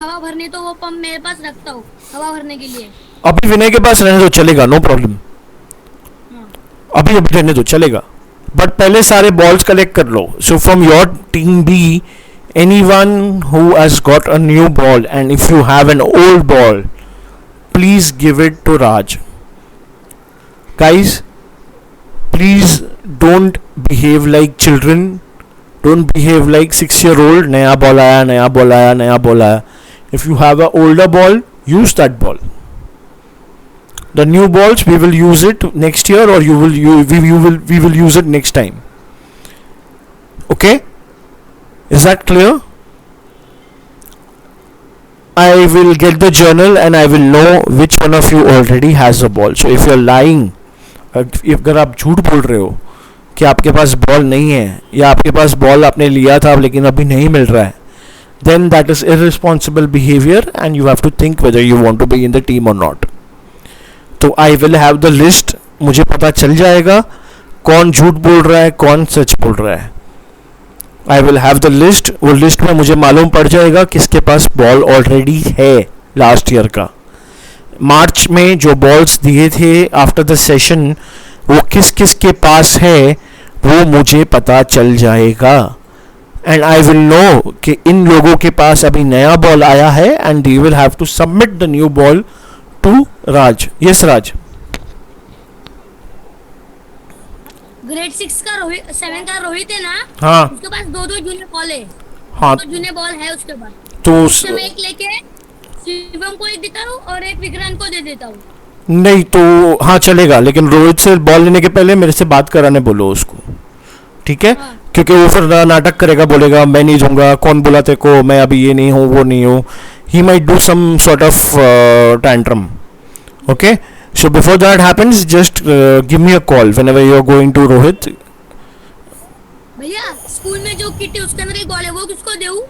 हवा भरनी तो वो पंप मेरे पास रखता हूँ हवा भरने के लिए। अभी विनय के पास रहने दो, चलेगा, नो प्रॉब्लम। हाँ। अभी अभी रहने दो, चलेगा। बट पहले सारे बॉल्स कलेक्ट कर लो। So from your team B, anyone who has got a new ball, and if you have an old ball, please give it to Raj. Guys, please don't behave like children. Don't behave like 6-year-old. नया ball आया, नया ball आया, नया ball आया. If you have an older ball, use that ball. The new balls we will use it next year, or we will use it next time. Okay? Is that clear? I will get the journal and I will know which one of you already has a ball. So if you're lying, अगर आप झूठ बोल रहे हो कि आपके पास ball नहीं है, या आपके पास बॉल आपने लिया था लेकिन अभी नहीं मिल रहा है, then that is irresponsible behavior and you have to think whether you want to be in the team or not. तो I will have the list. मुझे पता चल जाएगा कौन झूठ बोल रहा है, कौन सच बोल रहा है. I will have the list. वो लिस्ट में मुझे मालूम पड़ जाएगा किसके पास बॉल ऑलरेडी है लास्ट ईयर का. मार्च में जो बॉल्स दिए थे आफ्टर द सेशन, वो किस किस के पास है वो मुझे पता चल जाएगा. एंड आई विल नो कि इन लोगों के पास अभी नया बॉल आया है and they will have to submit the new ball to Raj. Yes Raj. Grade 6 का रोहित, 7 का रोहित है ना. हाँ. उसके पास दो जूनियर बॉल है. हाँ. दो जूनियर बॉल है उसके पास. तो मैं एक लेके शिवम को एक देता हूँ और एक विक्रांत को दे देता हूँ. नहीं तो हाँ चलेगा, लेकिन रोहित से बॉल लेने के पहले मेरे से बात कराने बोलो उसको, ठीक है? हाँ. क्योंकि वो फिर नाटक करेगा, बोलेगा मैं नहीं दूंगा, कौन बोला तेरे को, मैं अभी ये नहीं हूँ वो नहीं हूँ. He might do some sort of tantrum. Okay, so before that happens, just give me a call whenever you are going to Rohit. भैया स्कूल में जो किट है उसके अंदर एक बॉल है, वो किसको दूँ?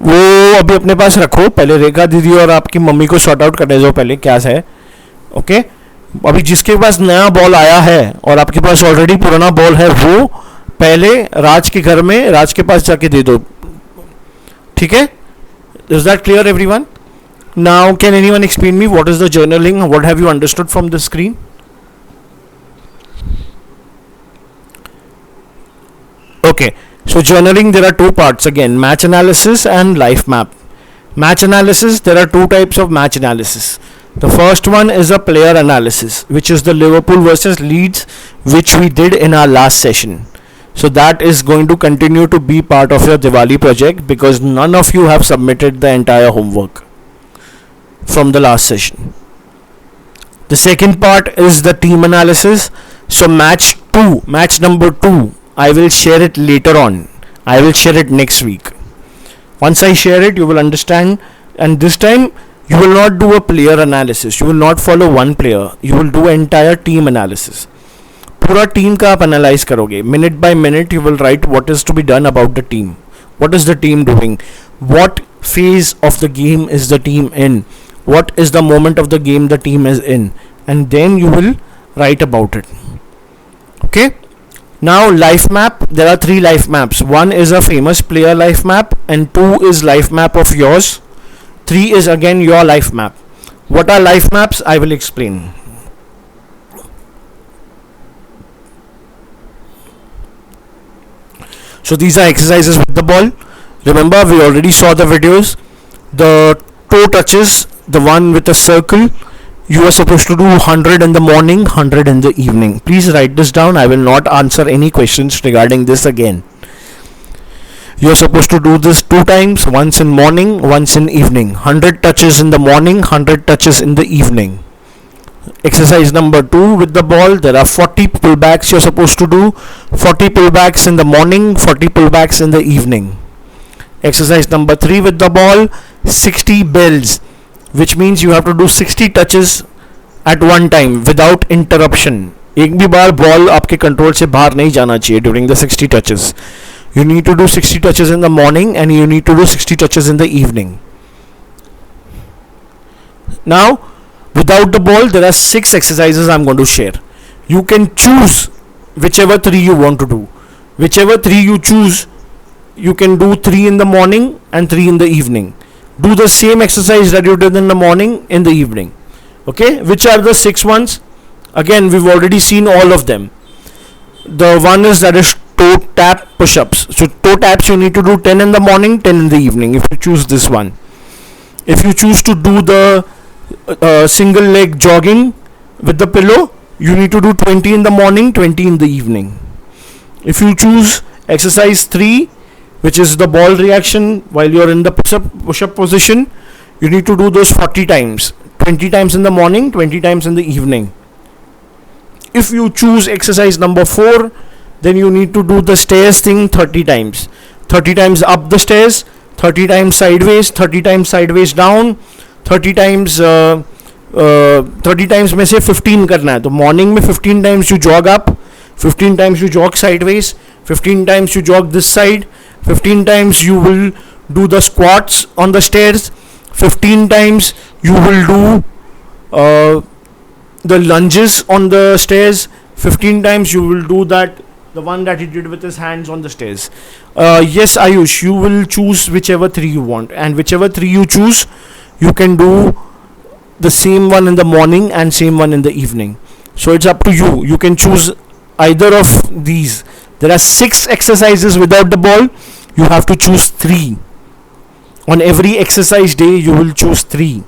वो अभी अपने पास रखो, पहले रेखा दीदी और आपकी मम्मी को सॉर्ट आउट करने दो पहले क्या है. ओके, अभी जिसके पास नया बॉल आया है और आपके पास ऑलरेडी पुराना बॉल है, वो पहले राज के घर में राज के पास जाके दे दो, ठीक है? Is that clear everyone? Now, can anyone explain me what is the journaling? What have you understood from the screen? Okay, so journaling, there are two parts again: match analysis and life map. Match analysis, there are two types of match analysis. The first one is a player analysis, which is the Liverpool versus Leeds, which we did in our last session. So that is going to continue to be part of your Diwali project because none of you have submitted the entire homework from the last session. The second part is the team analysis. So match number 2, I will share it later on. I will share it next week. Once I share it, you will understand. And this time, you will not do a player analysis. You will not follow one player. You will do entire team analysis. पूरा team का आप analyse करोगे. Minute by minute you will write what is to be done about the team. What is the team doing? What phase of the game is the team in? What is the moment of the game the team is in? And then you will write about it. Okay? Now life map, there are 3 life maps. One is a famous player life map and 2 is life map of yours. 3 is again your life map. What are life maps? I will explain. So these are exercises with the ball. Remember, we already saw the videos. The toe touches, the one with the circle, you are supposed to do 100 in the morning, 100 in the evening. Please write this down. I will not answer any questions regarding this again. You are supposed to do this 2 times, once in morning, once in evening. 100 touches in the morning, 100 touches in the evening. Exercise number 2 with the ball, there are 40 pullbacks you are supposed to do. 40 pullbacks in the morning, 40 pullbacks in the evening. Exercise number 3 with the ball, 60 bells, which means you have to do 60 touches at one time without interruption. एक भी बार ball आपके control से बाहर नहीं जाना चाहिए during the 60 touches. You need to do 60 touches in the morning and you need to do 60 touches in the evening. Now, without the ball, there are 6 exercises I'm going to share. You can choose whichever 3 you want to do. Whichever 3 you choose, you can do 3 in the morning and 3 in the evening. do the same exercise that you did in the morning in the evening. Okay, which are the 6 ones? Again, we've already seen all of them. The one is that is toe tap push-ups. So toe taps you need to do 10 in the morning, 10 in the evening if you choose this one. If you choose to do the single leg jogging with the pillow, you need to do 20 in the morning, 20 in the evening. If you choose exercise 3, which is the ball reaction while you're in the push-up position, you need to do those 40 times, 20 times in the morning, 20 times in the evening. If you choose exercise number 4, then you need to do the stairs thing 30 times. 30 times up the stairs, 30 times sideways, 30 times sideways down, 30 times 30 times में से 15 करना है. तो morning में 15 times you jog up, 15 times you jog sideways, 15 times you jog this side, 15 times you will do the squats on the stairs, 15 times you will do the lunges on the stairs, 15 times you will do that, the one that he did with his hands on the stairs. Yes, Ayush, you will choose whichever 3 you want, and whichever 3 you choose, you can do the same one in the morning and same one in the evening. So it's up to you. You can choose either of these. There are 6 exercises without the ball. You have to choose 3. On every exercise day, you will choose 3.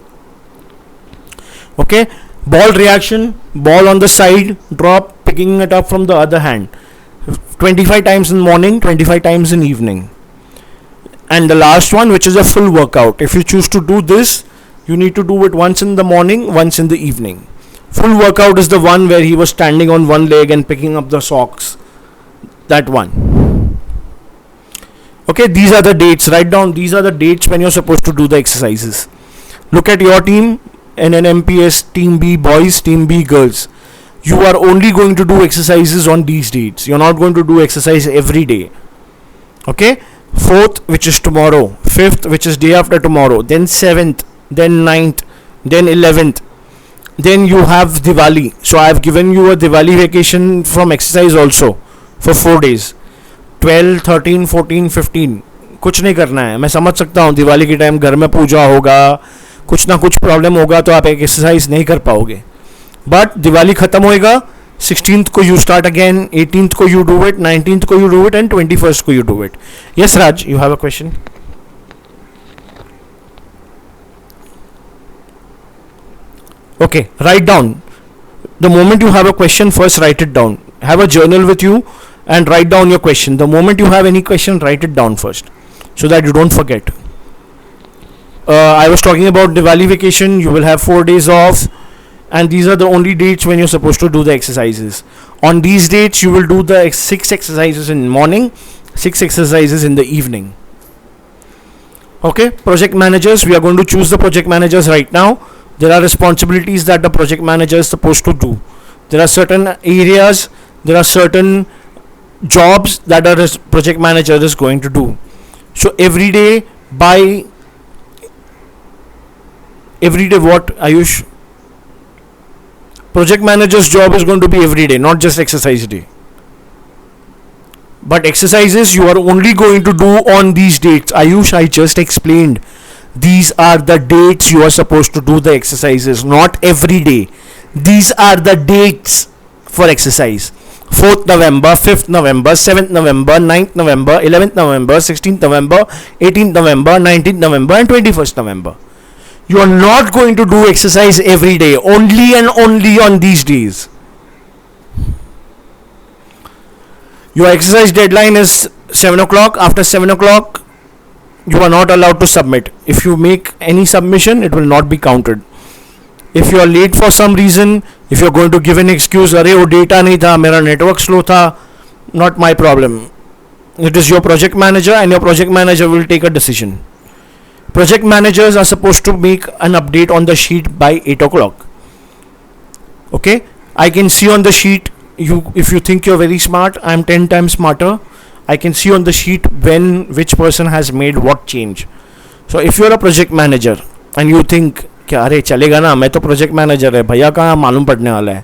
Okay? Ball reaction, ball on the side, drop, picking it up from the other hand. 25 times in morning, 25 times in evening. And the last one, which is a full workout. If you choose to do this, you need to do it once in the morning, once in the evening. Full workout is the one where he was standing on one leg and picking up the socks. That one. Okay, these are the dates. Write down, these are the dates when you're supposed to do the exercises. Look at your team, NNMPS, Team B boys, Team B girls. You are only going to do exercises on these dates. You're not going to do exercise every day. Okay? 4th, which is tomorrow. 5th, which is day after tomorrow. Then 7th, then 9th, then 11th. Then you have Diwali. So I have given you a Diwali vacation from exercise also for 4 days. 12, 13, 14, 15. कुछ नहीं करना है. मैं समझ सकता हूँ दिवाली के time घर में पूजा होगा, कुछ ना कुछ प्रॉब्लम होगा तो आप एक एक्सरसाइज नहीं कर पाओगे. बट दिवाली खत्म होएगा, 16th को यू स्टार्ट अगेन, 18th को यू डू इट, 19th को you do it and 21st को you do it. Yes Raj, you have a question. Okay, write down. The moment you have a question, first write it down. Have a journal with you and write down your question. The moment you have any question, write it down first so that you don't forget. I was talking about Diwali vacation. You will have 4 days off, and these are the only dates when you're supposed to do the exercises. On these dates, you will do the 6 exercises in the morning, 6 exercises in the evening. Okay, project managers. We are going to choose the project managers right now. There are responsibilities that the project manager is supposed to do. There are certain areas, there are certain jobs that a project manager is going to do. So every day what, Ayush? Project manager's job is going to be every day, not just exercise day. But exercises you are only going to do on these dates. Ayush, I just explained. These are the dates you are supposed to do the exercises, not every day. These are the dates for exercise. 4th November, 5th November, 7th November, 9th November, 11th November, 16th November, 18th November, 19th November and 21st November. You are not going to do exercise every day, only and only on these days. Your exercise deadline is 7 o'clock. After 7 o'clock, you are not allowed to submit. If you make any submission, it will not be counted. If you are late for some reason, if you are going to give an excuse, अरे वो data नहीं था, मेरा network slow था, not my problem. It is your project manager, and your project manager will take a decision. Project managers are supposed to make an update on the sheet by 8 o'clock. Okay, I can see on the sheet, if you think you're very smart, I'm 10 times smarter. I can see on the sheet which person has made what change. So if you're a project manager and you think क्या अरे चलेगा ना, मैं तो project manager है, भैया कहाँ मालूम पड़ने वाला है,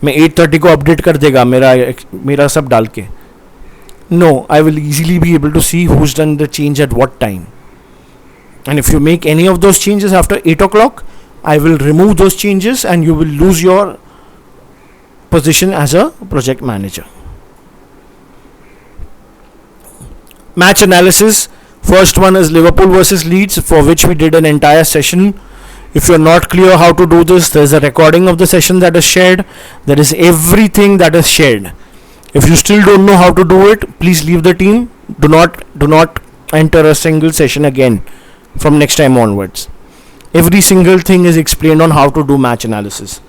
मैं 8:30 को अपडेट कर देगा मेरा सब डाल के. No, I will easily be able to see who's done the change at what time. And if you make any of those changes after 8 o'clock, I will remove those changes and you will lose your position as a project manager. Match analysis. First one is Liverpool versus Leeds, for which we did an entire session. If you're not clear how to do this, there's a recording of the session that is shared. There is everything that is shared. If you still don't know how to do it, please leave the team. Do not enter a single session again from next time onwards. Every single thing is explained on how to do match analysis.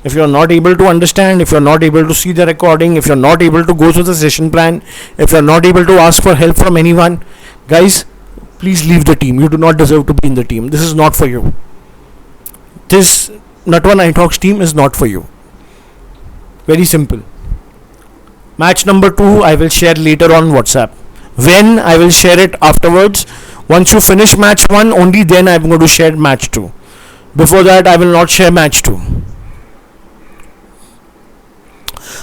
If you're not able to understand, if you're not able to see the recording, if you're not able to go through the session plan, if you're not able to ask for help from anyone, guys, please leave the team. You do not deserve to be in the team. This is not for you. This Natwa Nighthawks team is not for you. Very simple. Match number 2 I will share later on WhatsApp. When, I will share it afterwards. Once you finish match 1, only then I am going to share match 2. Before that, I will not share match 2.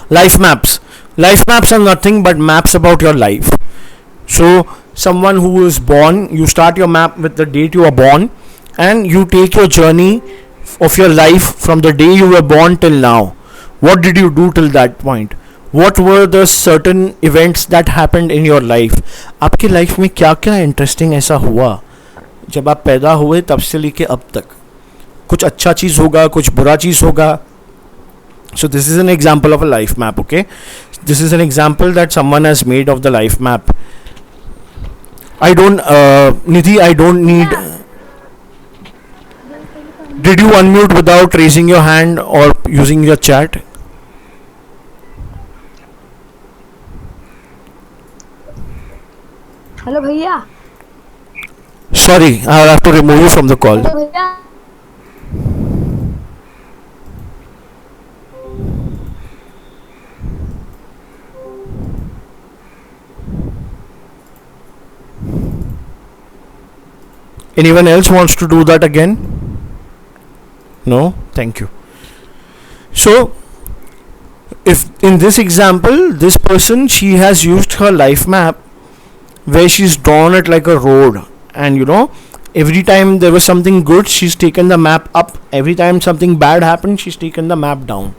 Life maps. Life maps are nothing but maps about your life. So someone who is born, you start your map with the date you are born, and you take your journey of your life from the day you were born till now. What did you do till that point? What were the certain events that happened in your life? आपकी life में क्या क्या interesting ऐसा हुआ जब आप पैदा हुए तब से लेके अब तक? कुछ अच्छा चीज़ होगा, कुछ बुरा चीज़ होगा. So this is an example of a life map, okay? This is an example that someone has made of the life map. Nidhi, I don't need. Did you unmute without raising your hand or using your chat? Hello भैया. Sorry, I'll have to remove you from the call. Hello भैया. Anyone else wants to do that again? No? Thank you. So, if in this example, this person, she has used her life map where she's drawn it like a road, and every time there was something good, she's taken the map up. Every time something bad happened, she's taken the map down.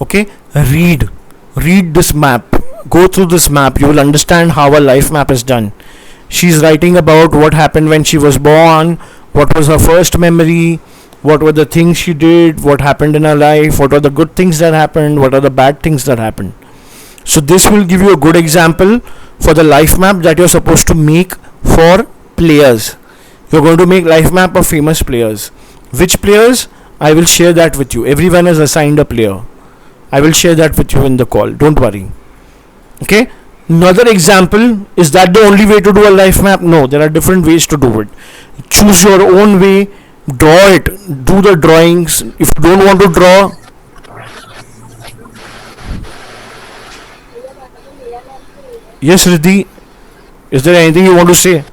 Okay? Read this map. Go through this map. You will understand how a life map is done. She's writing about what happened when she was born, what was her first memory, what were the things she did, what happened in her life, what are the good things that happened, what are the bad things that happened. So this will give you a good example for the life map that you're supposed to make for players. You're going to make life map of famous players. Which players? I will share that with you. Everyone is assigned a player. I will share that with you in the call. Don't worry. Okay? Another example, is that the only way to do a life map? No, there are different ways to do it. Choose your own way, draw it, do the drawings. If you don't want to draw, yes, Riddhi, is there anything you want to say?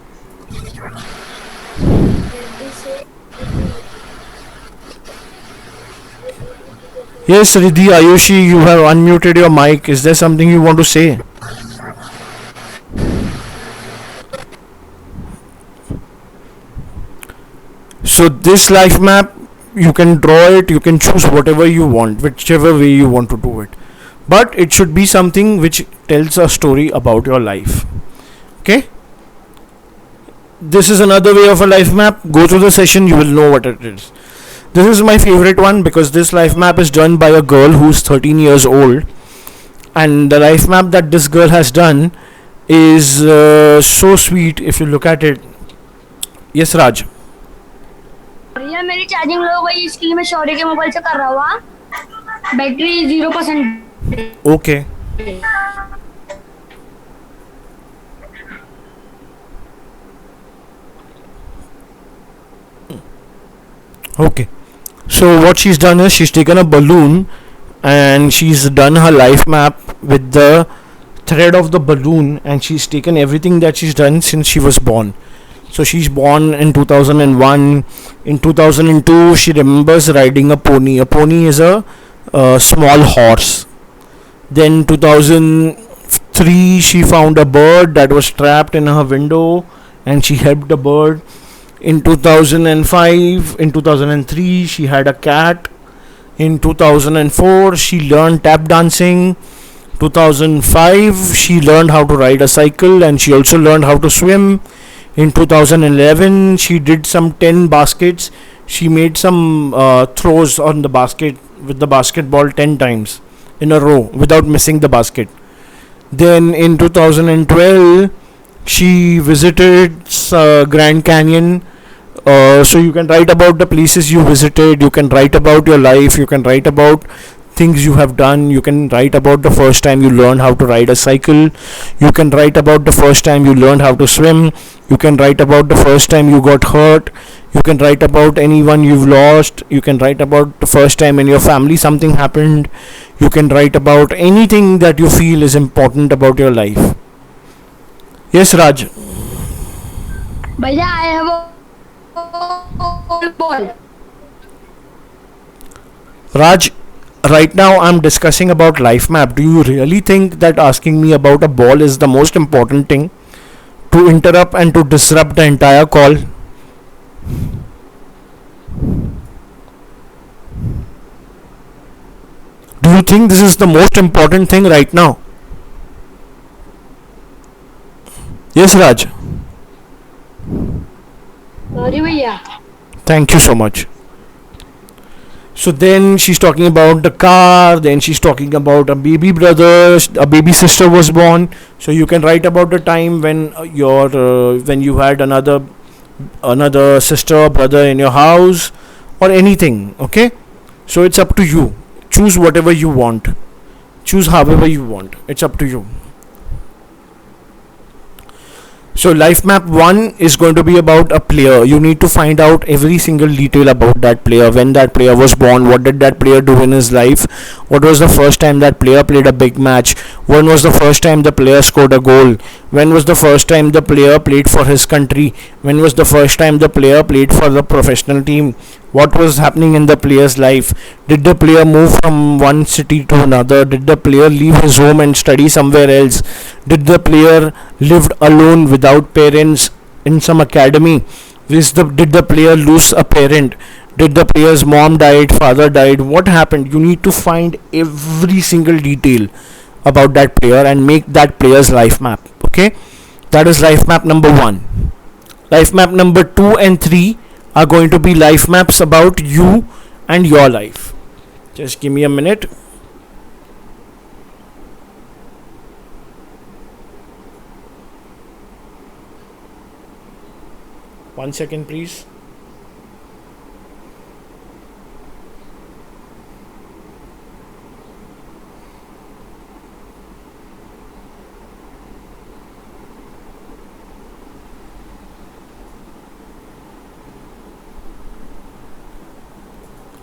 Yes, Riddhi, Ayushi, you have unmuted your mic. Is there something you want to say? So this life map, you can draw it, you can choose whatever you want, whichever way you want to do it. But it should be something which tells a story about your life. Okay? This is another way of a life map. Go through the session, you will know what it is. This is my favorite one because this life map is done by a girl who's 13 years old. And the life map that this girl has done is so sweet if you look at it. Yes, Raj. भैया मेरी charging लो गई, इसके लिए मैं शौर्य के mobile से कर रहा हूँ. Battery 0%. Okay. Okay. So what she's done is she's taken a balloon and she's done her life map with the thread of the balloon, and she's taken everything that she's done since she was born. So she's born in 2001. In 2002, she remembers riding a pony. A pony is a small horse. Then 2003, she found a bird that was trapped in her window, and she helped the bird. In 2005, in 2003, she had a cat. In 2004, she learned tap dancing. 2005, she learned how to ride a cycle, and she also learned how to swim. In 2011, she did some 10 baskets. She made some throws on the basket with the basketball 10 times in a row without missing the basket. Then in 2012, she visited Grand Canyon. So you can write about the places you visited, you can write about your life, you can write about things you have done, you can write about the first time you learned how to ride a cycle, you can write about the first time you learned how to swim, you can write about the first time you got hurt, you can write about anyone you've lost, you can write about the first time in your family something happened, you can write about anything that you feel is important about your life. Yes, Raj. भैया I have a ball. Raj, right now I'm discussing about life map. Do you really think that asking me about a ball is the most important thing to interrupt and to disrupt the entire call? Do you think this is the most important thing right now? Yes, Raj. Sorry भैया. Thank you so much. So then she's talking about the car, then she's talking about a baby brother, a baby sister was born. So you can write about the time when when you had another sister or brother in your house or anything, okay? So it's up to you. Choose whatever you want. Choose however you want. It's up to you. So life map 1 is going to be about a player. You need to find out every single detail about that player. When that player was born, what did that player do in his life, what was the first time that player played a big match, when was the first time the player scored a goal, when was the first time the player played for his country, when was the first time the player played for the professional team, what was happening in the player's life, did the player move from one city to another, did the player leave his home and study somewhere else, did the player lived alone without parents in some academy, did the player lose a parent, did the player's mom died, father died, what happened? You need to find every single detail about that player and make that player's life map. Okay, that is life map number 1. Life map number 2 and 3 are going to be life maps about you and your life. Just give me a minute. One second, please.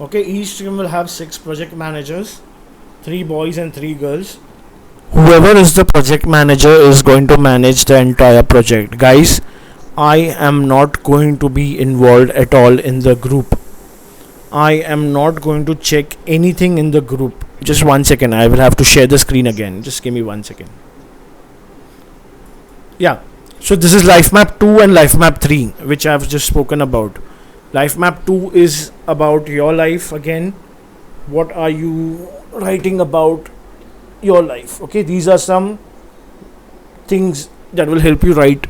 Okay, each team will have 6 project managers, 3 boys and 3 girls. Whoever is the project manager is going to manage the entire project. Guys, I am not going to be involved at all in the group. I am not going to check anything in the group. Just 1 second, I will have to share the screen again. Just give me 1 second. Yeah, so this is life map 2 and life map 3, which I have just spoken about. Life map 2 is about your life again. What are you writing about your life? Okay, these are some things that will help you write.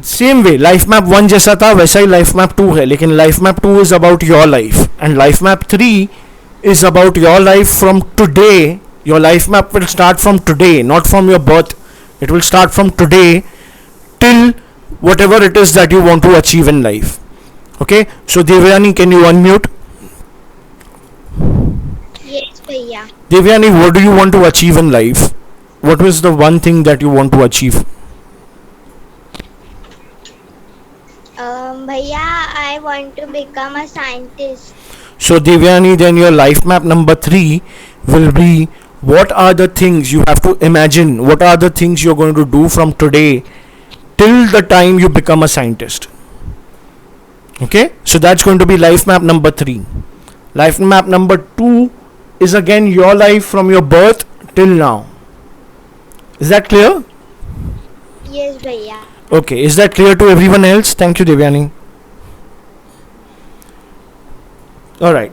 Same way life map 1 जैसा था वैसा ही life map 2 है, लेकिन life map 2 is about your life and life map 3 is about your life from today. Your life map will start from today, not from your birth. It will start from today till whatever it is that you want to achieve in life. Okay, so Devyani, can you unmute? Yes, भैया. Devyani, what do you want to achieve in life? What was the one thing that you want to achieve? भैया, I want to become a scientist. So Devyani, then your life map number 3 will be, what are the things you have to imagine, what are the things you're going to do from today till the time you become a scientist. Okay, so that's going to be life map number 3. Life map number 2 is again your life from your birth till now. Is that clear? Yes, भैया. Okay, is that clear to everyone else? Thank you, Devyani. All right,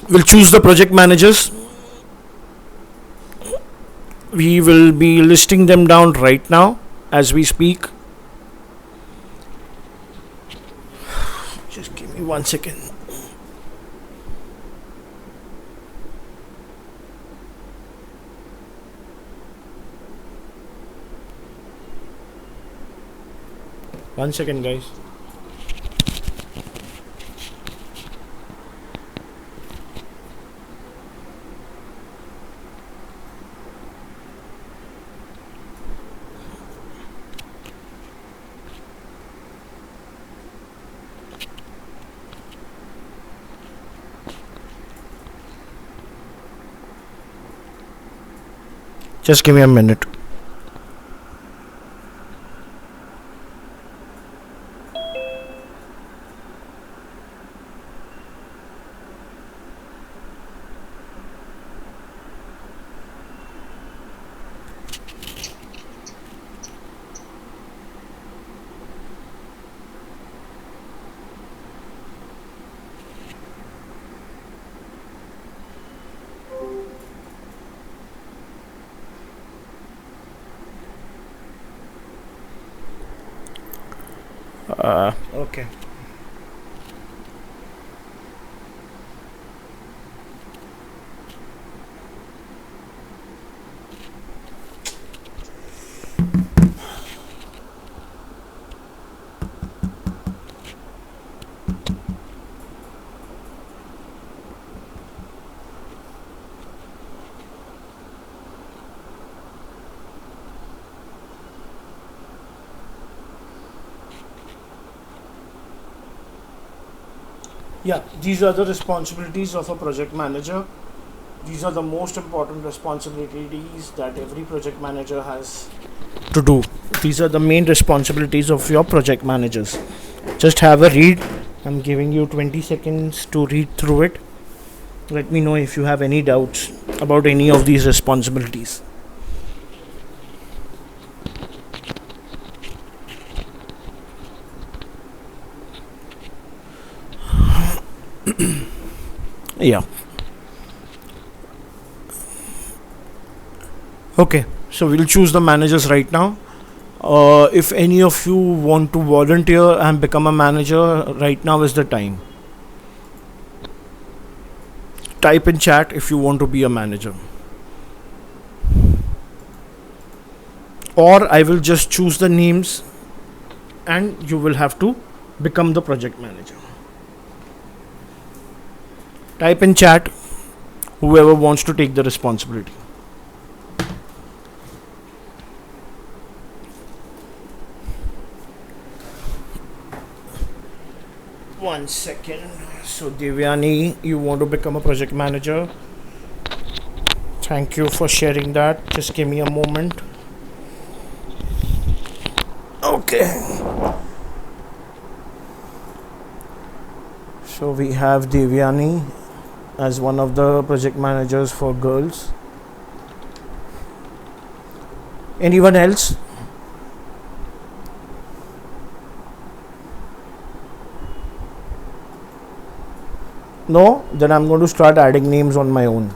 we'll choose the project managers. We will be listing them down right now as we speak. Just give me 1 second. One second, guys. Just give me a minute. Okay. Yeah, these are the responsibilities of a project manager. These are the most important responsibilities that every project manager has to do. These are the main responsibilities of your project managers. Just have a read. I'm giving you 20 seconds to read through it. Let me know if you have any doubts about any of these responsibilities. Yeah. Okay, so we'll choose the managers right now. If any of you want to volunteer and become a manager, right now is the time. Type in chat if you want to be a manager. Or I will just choose the names and you will have to become the project manager. Type in chat whoever wants to take the responsibility. One second. So Devyani, you want to become a project manager? Thank you for sharing that. Just give me a moment. Okay. So we have Devyani as one of the project managers for girls. Anyone else? No? Then I'm going to start adding names on my own.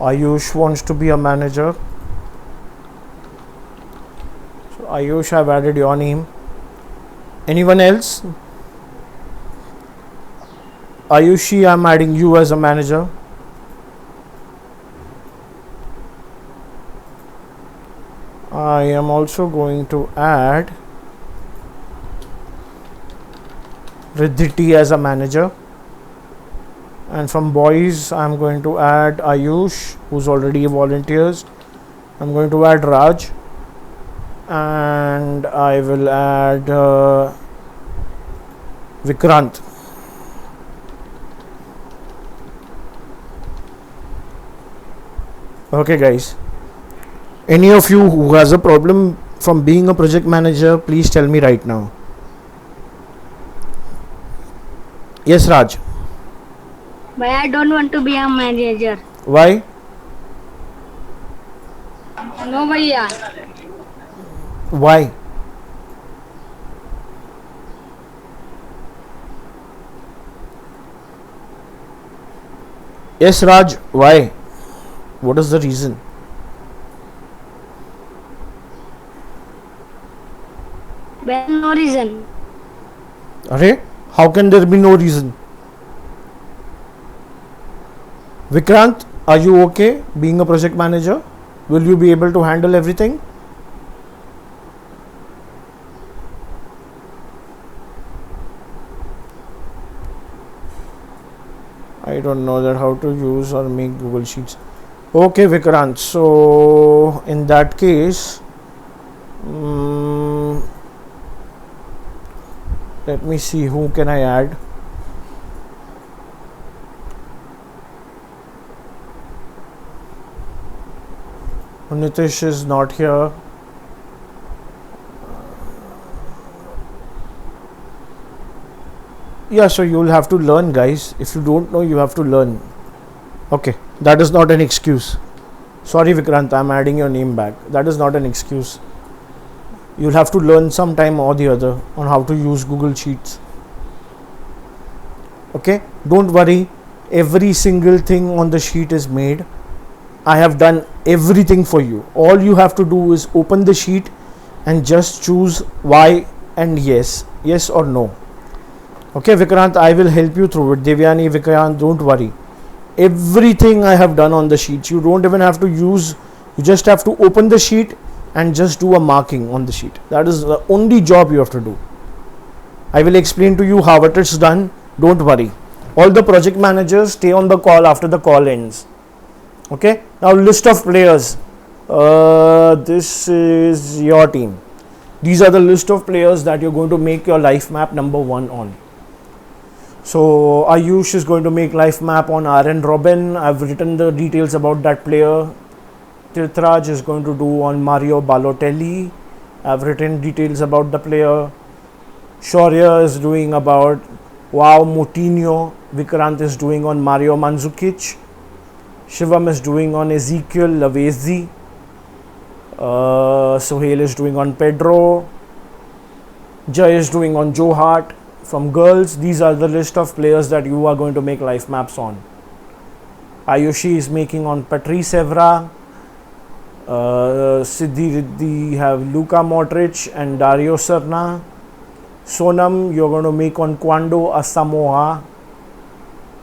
Ayush wants to be a manager. So Ayush, I've added your name. Anyone else? Ayushi, I'm adding you as a manager. I am also going to add Riddhiti as a manager. And from boys, I'm going to add Ayush, who's already volunteers. I'm going to add Raj. And I will add Vikrant. Okay, guys. Any of you who has a problem from being a project manager, please tell me right now. Yes, Raj. But I don't want to be a manager. Why? No भैया. Why? Yes, Raj. Why? What is the reason? There's no reason. Arey, how can there be no reason? Vikrant, are you okay being a project manager? Will you be able to handle everything? I don't know that how to use or make Google Sheets. Okay, Vikrant. So in that case, let me see who can I add. Nitish is not here. Yeah, so you will have to learn, guys. If you don't know, you have to learn. Okay, that is not an excuse. Sorry, Vikrant, I'm adding your name back. That is not an excuse. You'll have to learn sometime or the other on how to use Google Sheets. Okay, don't worry. Every single thing on the sheet is made. I have done everything for you. All you have to do is open the sheet and just choose Y and yes or no. Okay, Vikrant, I will help you through it. Devyani, Vikrant, don't worry. Everything I have done on the sheet. You don't even have to use, you just have to open the sheet and just do a marking on the sheet. That is the only job you have to do. I will explain to you how it is done. Don't worry. All the project managers stay on the call after the call ends. Okay, now list of players. This is your team. These are the list of players that you're going to make your life map number 1 on. So Ayush is going to make life map on Aaron Robin. I've written the details about that player. Tirthraj is going to do on Mario Balotelli. I've written details about the player. Shaurya is doing about Wow Moutinho. Vikrant is doing on Mario Mandzukic. Shivam is doing on Ezekiel Lavezzi. Sohail is doing on Pedro. Jay is doing on Joe Hart. From girls, these are the list of players that you are going to make life maps on. Ayushi is making on Patrice Evra. Siddhi Riddhi have Luka Modric and Dario Serna. Sonam, you're going to make on Kwando Asamoah.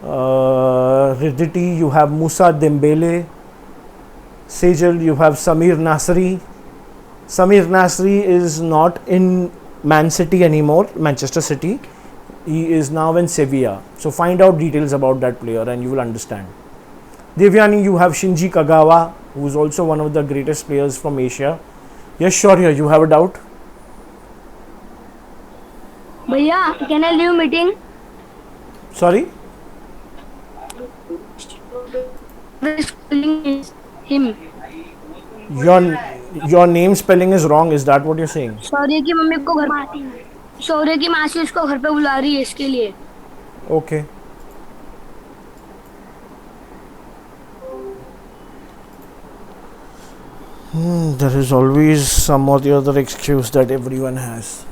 Riddhiti, you have Musa Dembele. Sejal, you have Samir Nasri. Samir Nasri is not in Man City anymore, Manchester City. He is now in Sevilla. So find out details about that player and you will understand. Devyani, you have Shinji Kagawa, who is also one of the greatest players from Asia. Yes, Shaurya, you have a doubt? भैया, can I leave meeting? Sorry? The spelling is him. Your name spelling is wrong. Is that what you're saying? शौर्य की mummy को घर, शौर्य की मासी उसको घर पे बुला रही है इसके लिए. Okay. There is always some or the other excuse that everyone has.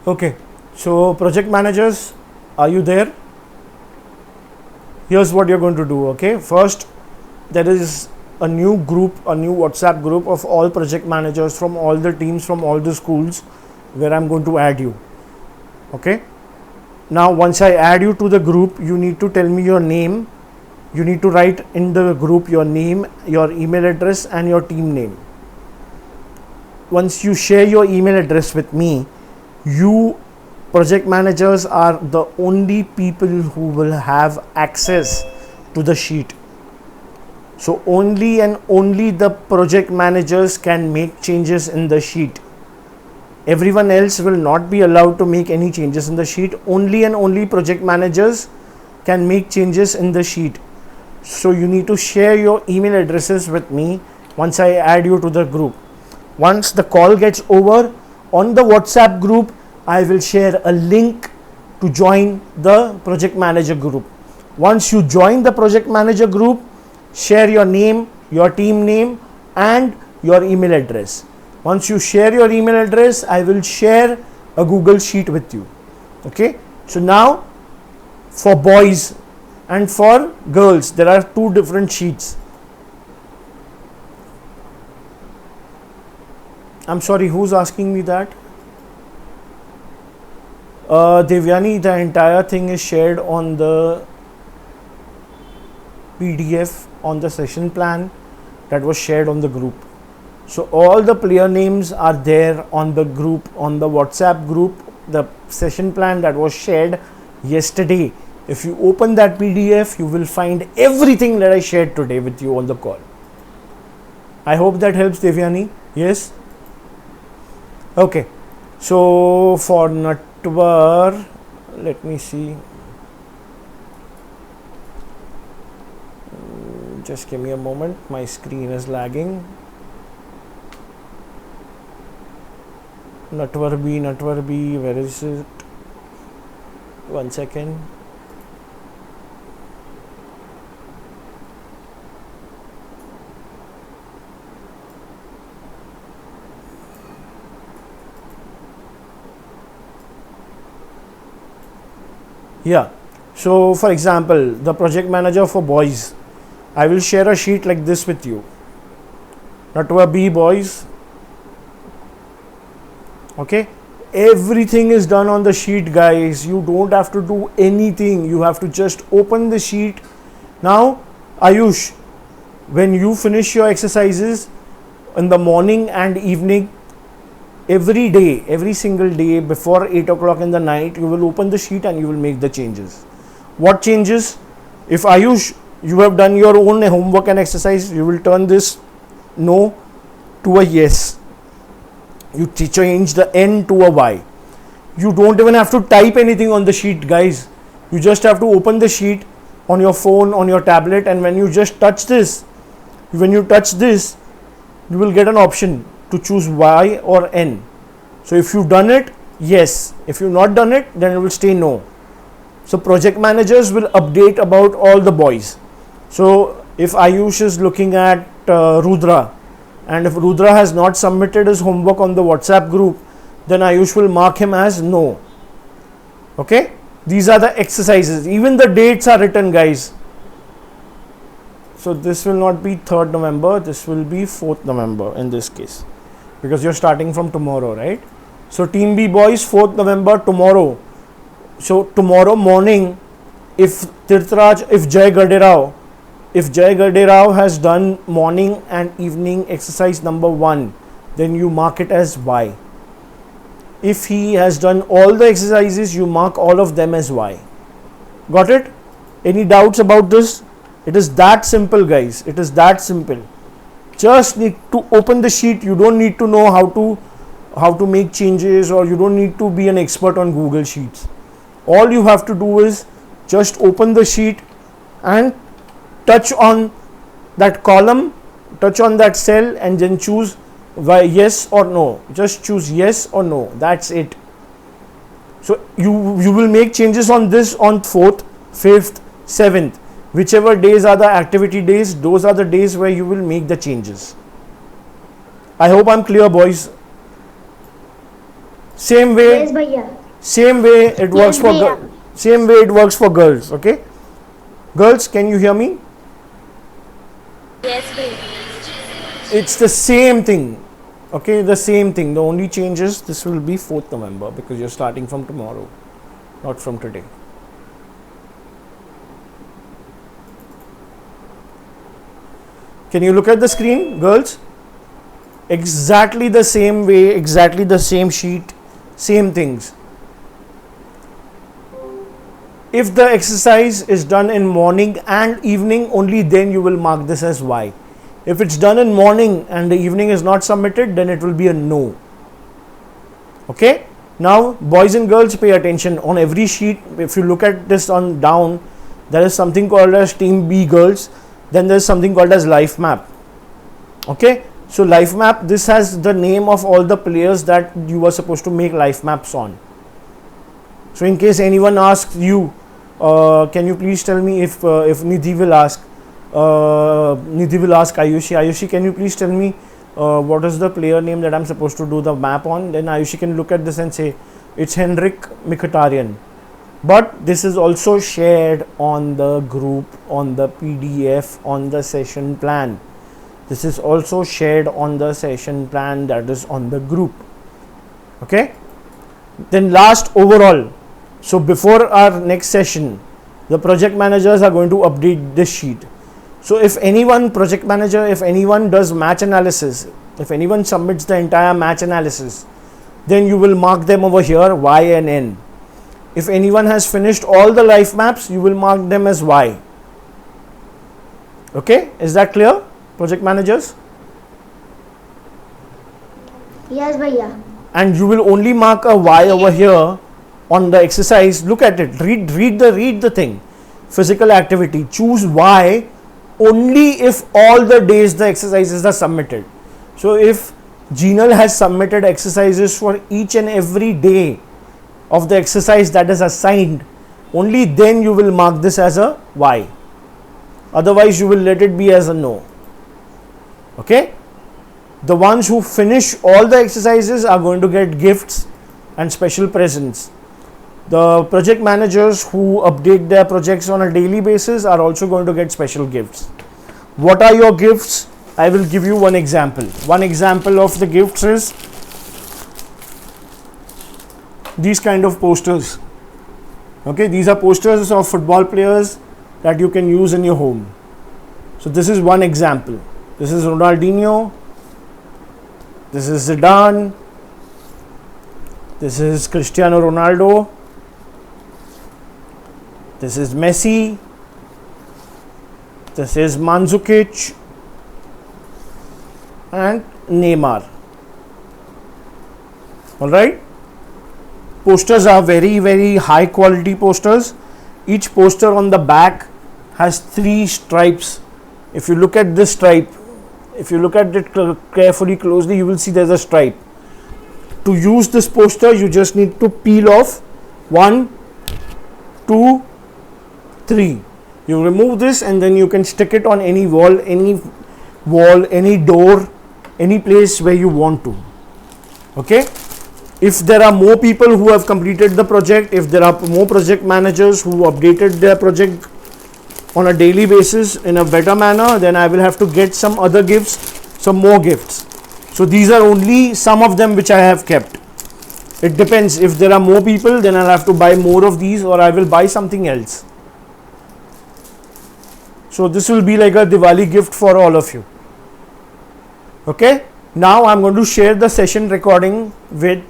Okay, so project managers, are you there? Here's what you're going to do. Okay, first, there is a new group, a new WhatsApp group of all project managers from all the teams from all the schools where I'm going to add you. Okay, now once I add you to the group, you need to tell me your name. You need to write in the group your name, your email address and your team name. Once you share your email address with me, you project managers are the only people who will have access to the sheet. So only and only the project managers can make changes in the sheet. Everyone else will not be allowed to make any changes in the sheet. Only and only project managers can make changes in the sheet. So you need to share your email addresses with me once I add you to the group. Once the call gets over, on the WhatsApp group, I will share a link to join the project manager group. Once you join the project manager group, share your name, your team name, and your email address. Once you share your email address, I will share a Google Sheet with you. Okay, so now for boys and for girls, there are two different sheets. I'm sorry, who's asking me that? Devyani, the entire thing is shared on the PDF on the session plan that was shared on the group. So all the player names are there on the group, on the WhatsApp group, the session plan that was shared yesterday. If you open that PDF, you will find everything that I shared today with you on the call. I hope that helps, Devyani. Yes? Okay. So for Natwar, let me see. Just give me a moment. My screen is lagging. Natwar B, where is it? 1 second. Yeah. So for example, the project manager for boys, I will share a sheet like this with you. Natwar B boys. Okay, everything is done on the sheet, guys. You don't have to do anything. You have to just open the sheet. Now Ayush, when you finish your exercises in the morning and evening, every day, every single day before 8 o'clock in the night, you will open the sheet and you will make the changes. What changes? If Ayush, you have done your own homework and exercise, you will turn this no to a yes. You change the N to a Y. You don't even have to type anything on the sheet, guys. You just have to open the sheet on your phone, on your tablet, and when you just touch this, you will get an option to choose Y or N. So if you've done it, yes. If you've not done it, then it will stay no. So project managers will update about all the boys. So if Ayush is looking at Rudra, and if Rudra has not submitted his homework on the WhatsApp group, then Ayush will mark him as no. Okay, these are the exercises. Even the dates are written, guys. So this will not be 3rd November, this will be 4th November in this case, because you're starting from tomorrow, right? So Team B boys, 4th November, tomorrow. So tomorrow morning, if Jai Garderao has done morning and evening exercise number 1, then you mark it as Y. If he has done all the exercises, you mark all of them as Y. Got it? Any doubts about this? It is that simple, guys. It is that simple. Just need to open the sheet. You don't need to know how to make changes, or you don't need to be an expert on Google Sheets. All you have to do is just open the sheet and touch on that column, touch on that cell, and then choose yes or no. Just choose yes or no. That's it. So you will make changes on this on 4th, 5th, 7th. Whichever days are the activity days, those are the days where you will make the changes. I hope I'm clear, boys. Same way. Yes, bhaiya. Same way it works Yes, for bhaiya. same way it works for girls. Okay, girls, can you hear me? Yes, bhaiya. It's the same thing. Okay, the same thing. The only change is this will be 4th November because you're starting from tomorrow, not from today. Can you look at the screen, girls? Exactly the same way, exactly the same sheet, same things. If the exercise is done in morning and evening, only then you will mark this as Y. If it's done in morning and the evening is not submitted, then it will be a no. Okay. Now, boys and girls, pay attention. On every sheet, if you look at this on down, there is something called as Team B girls. Then there is something called as life map. Okay. So life map, this has the name of all the players that you were supposed to make life maps on. So in case anyone asks you, can you please tell me if Nidhi will ask Ayushi, can you please tell me what is the player name that I'm supposed to do the map on? Then Ayushi can look at this and say it's Henrik Mkhitaryan. But this is also shared on the group, on the PDF, on the session plan. This is also shared on the session plan that is on the group. Okay. Then last, overall, so before our next session, the project managers are going to update this sheet. So if anyone, project manager, if anyone does match analysis, if anyone submits the entire match analysis, then you will mark them over here Y and N. If anyone has finished all the life maps, you will mark them as Y. Okay, is that clear, project managers? Yes, Bhaiya. And you will only mark a Y over here on the exercise. Look at it, read the thing. Physical activity, choose Y only if all the days the exercises are submitted. So if Jinal has submitted exercises for each and every day of the exercise that is assigned, only then you will mark this as a Y. Otherwise you will let it be as a no. Okay. The ones who finish all the exercises are going to get gifts and special presents. The project managers who update their projects on a daily basis are also going to get special gifts. What are your gifts? I will give you one example. One example of the gifts is these kind of posters. Okay, these are posters of football players that you can use in your home. So this is one example. This is Ronaldinho. This is Zidane. This is Cristiano Ronaldo. This is Messi. This is Mandzukic and Neymar. All right. Posters are very, very high quality posters. Each poster on the back has 3 stripes. If you look at this stripe, if you look at it carefully, closely, you will see there's a stripe. To use this poster, you just need to peel off 1, 2, 3. You remove this and then you can stick it on any wall, any door, any place where you want to. Okay. If there are more people who have completed the project, if there are more project managers who updated their project on a daily basis in a better manner, then I will have to get some other gifts, some more gifts. So these are only some of them which I have kept. It depends. If there are more people, then I'll have to buy more of these or I will buy something else. So this will be like a Diwali gift for all of you. Okay. Now I'm going to share the session recording with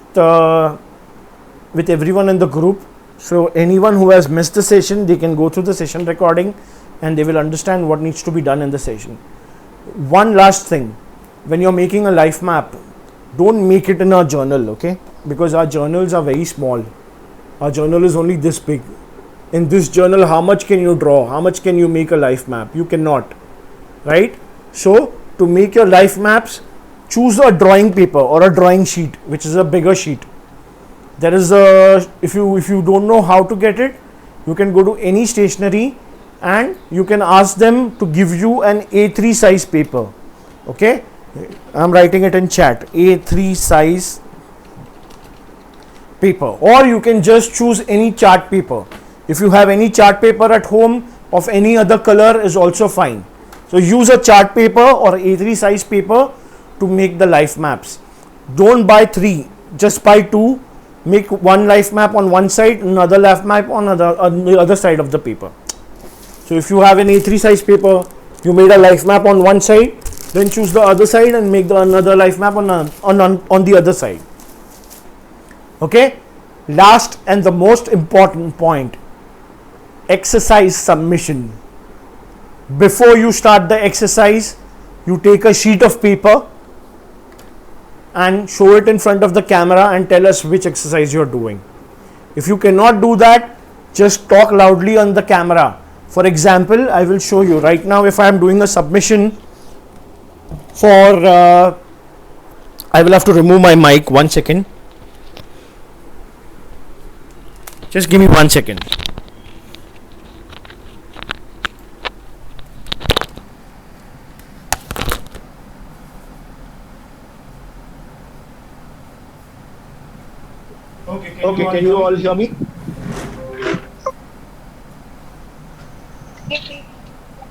everyone in the group. So anyone who has missed the session, they can go through the session recording and they will understand what needs to be done in the session. One last thing, when you're making a life map, don't make it in a journal, okay? Because our journals are very small. Our journal is only this big. In this journal, how much can you draw? How much can you make a life map? You cannot, right? So to make your life maps, choose a drawing paper or a drawing sheet, which is a bigger sheet. There is a, if you don't know how to get it, you can go to any stationery and you can ask them to give you an A3 size paper. Okay, I'm writing it in chat, A3 size paper, or you can just choose any chart paper. If you have any chart paper at home of any other color is also fine. So use a chart paper or A3 size paper to make the life maps. Don't buy 3, just buy 2. Make one life map on one side, another life map on the other side of the paper. So if you have an A3 size paper, you made a life map on one side, then choose the other side and make another life map on the other side. Okay. Last and the most important point, exercise submission. Before you start the exercise, you take a sheet of paper and show it in front of the camera and tell us which exercise you are doing. If you cannot do that, just talk loudly on the camera. For example, I will show you right now. If I am doing a submission for I will have to remove my mic, 1 second. Just give me 1 second. Okay, can you all hear me?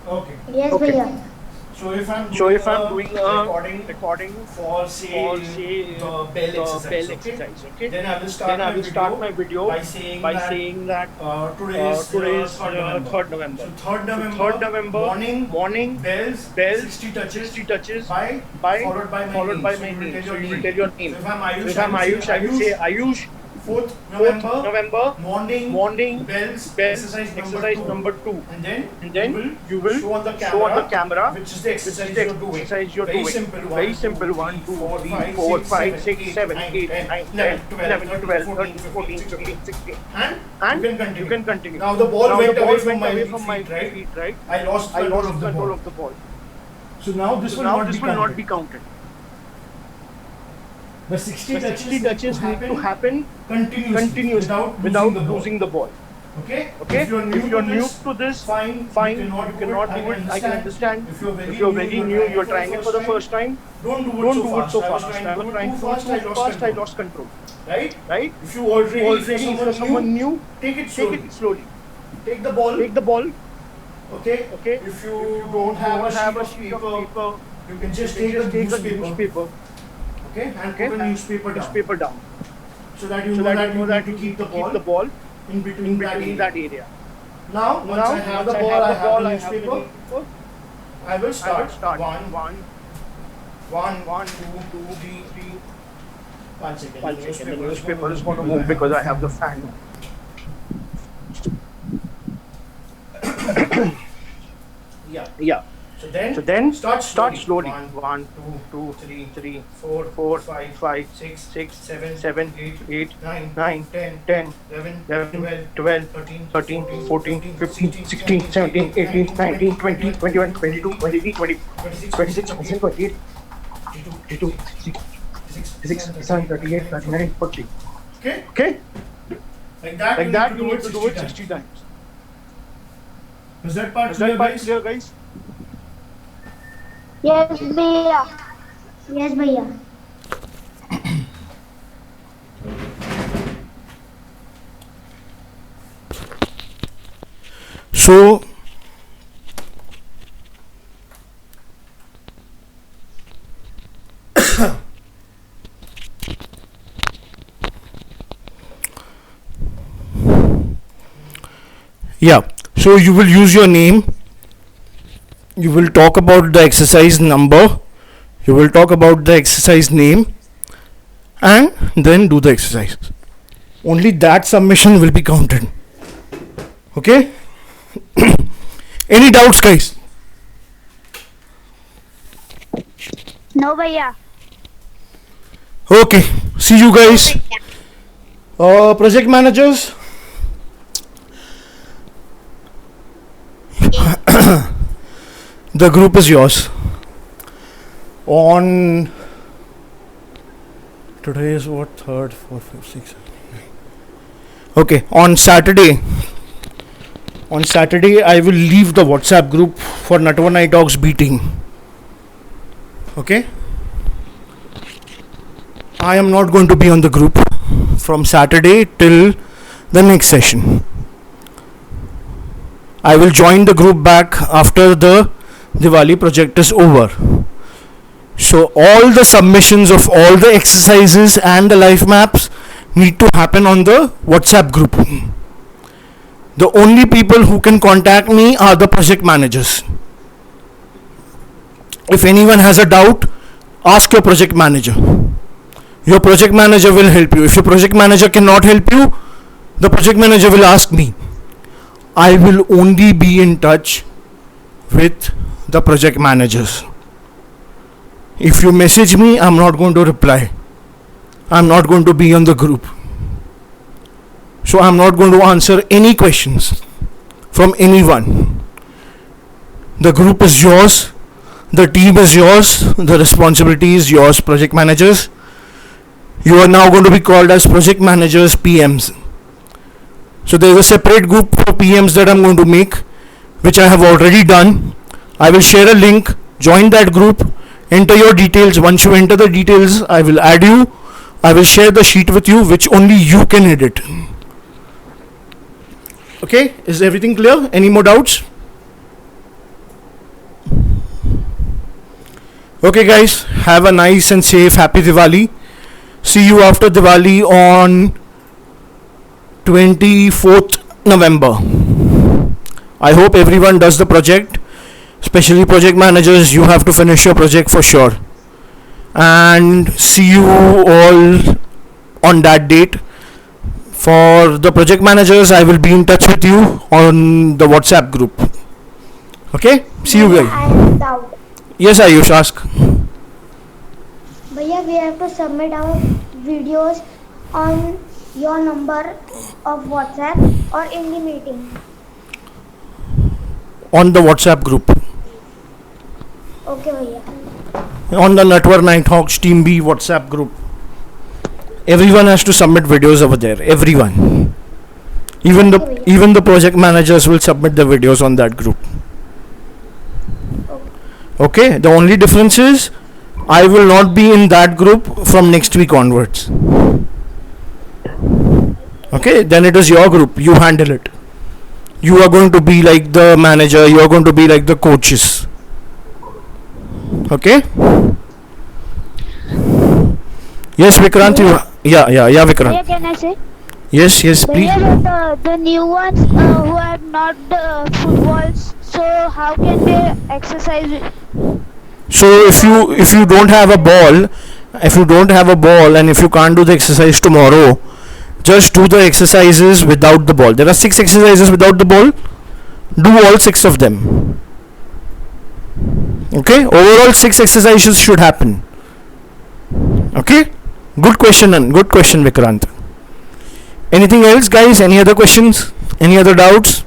Okay. Yes, Okay. भैया. So if I'm doing a recording for say the bell exercise, okay? Then I will start my video by saying that today is today's 3rd November. So 3rd November morning bells 60 touches by followed by my name. So you will tell your name. So if I'm Ayush, I will say Ayush. 4th November morning bells exercise number 2, and then you will show on the camera which is the exercise you're doing. Very simple. 1 2 3 4 5 6 7 8 9 10 11 12 13 14 15 16, and you can continue. Now the ball went away from my feet, right? I lost control of the ball. So now this will not be counted. The 60 touches need to happen continuously without losing the ball. Okay? If you're new to this, fine. You cannot do it. I can understand. If you're very new, you're trying it for the first time. Don't do it so fast. I was trying to do it fast. I lost control. Right? If you already for someone new, take it slowly. Take the ball. Okay? If you don't have a sheet of paper, you can just take a newspaper. Okay, and put a newspaper down, so that you know that you keep the ball in between that area. Now, once I have the ball, I have the newspaper. I will start. One, two, three. 1 second. The newspaper is going to move because I have the fan. Yeah. So then start slowly. 1 2 3 4 5 6 7 8 9 10 11 12 13 14 15 16 17 18 19 20 21 22 23 24 26 27 28 32 36 37 38 39 40. Okay? Like that, you need to do it 60 times. Is that part clear, guys? Yes, भैया. Yes, भैया. So yeah, so you will use your name, you will talk about the exercise number, you will talk about the exercise name, and then do the exercise. Only that submission will be counted. Okay? Any doubts, guys? No, भैया. Okay, see you guys. Project managers. The group is yours. On today is what? 3rd, 4th, 5th, 6th, 7th, 8th. Okay, on Saturday I will leave the WhatsApp group for Natwana Talks beating. Okay? I am not going to be on the group from Saturday till the next session. I will join the group back after the Diwali project is over. So all the submissions of all the exercises and the life maps need to happen on the WhatsApp group. The only people who can contact me are the project managers. If anyone has a doubt, ask your project manager. Your project manager will help you. If your project manager cannot help you, the project manager will ask me. I will only be in touch with the project managers. If you message me, I'm not going to reply. I'm not going to be on the group. So I'm not going to answer any questions from anyone. The group is yours. The team is yours. The responsibility is yours, project managers. You are now going to be called as project managers, PMs. So there is a separate group for PMs that I'm going to make, which I have already done. I will share a link, join that group, enter your details. Once you enter the details, I will add you. I will share the sheet with you, which only you can edit. Okay, is everything clear? Any more doubts? Okay guys, have a nice and safe happy Diwali. See you after Diwali on 24th November. I hope everyone does the project, especially project managers. You have to finish your project for sure. And see you all on that date. For the project managers, I will be in touch with you on the WhatsApp group. Okay, see you Bhaiya, guys. I have a doubt. Yes, Ayush, ask. Bhaiya, we have to submit our videos on your number of WhatsApp or in the meeting. On the WhatsApp group, Okay, Bhaiya. on the Network Nighthawks Team B WhatsApp group. Everyone has to submit videos over there. Everyone. Even the project managers will submit the videos on that group. Okay, the only difference is I will not be in that group from next week onwards. Okay, then it is your group, you handle it. You are going to be like the manager, you are going to be like the coaches. Okay? Yes, Vikrant, you. Yeah, Vikrant. Bhaiya, can I say? Yes, please. Bhaiya, but the new ones who have not the footballs, so how can they exercise? So if you don't have a ball, and if you can't do the exercise tomorrow, just do the exercises without the ball. There are 6 exercises without the ball. Do all 6 of them. Okay, overall 6 exercises should happen. Okay, good question, Vikrant. Anything else, guys? Any other questions? Any other doubts?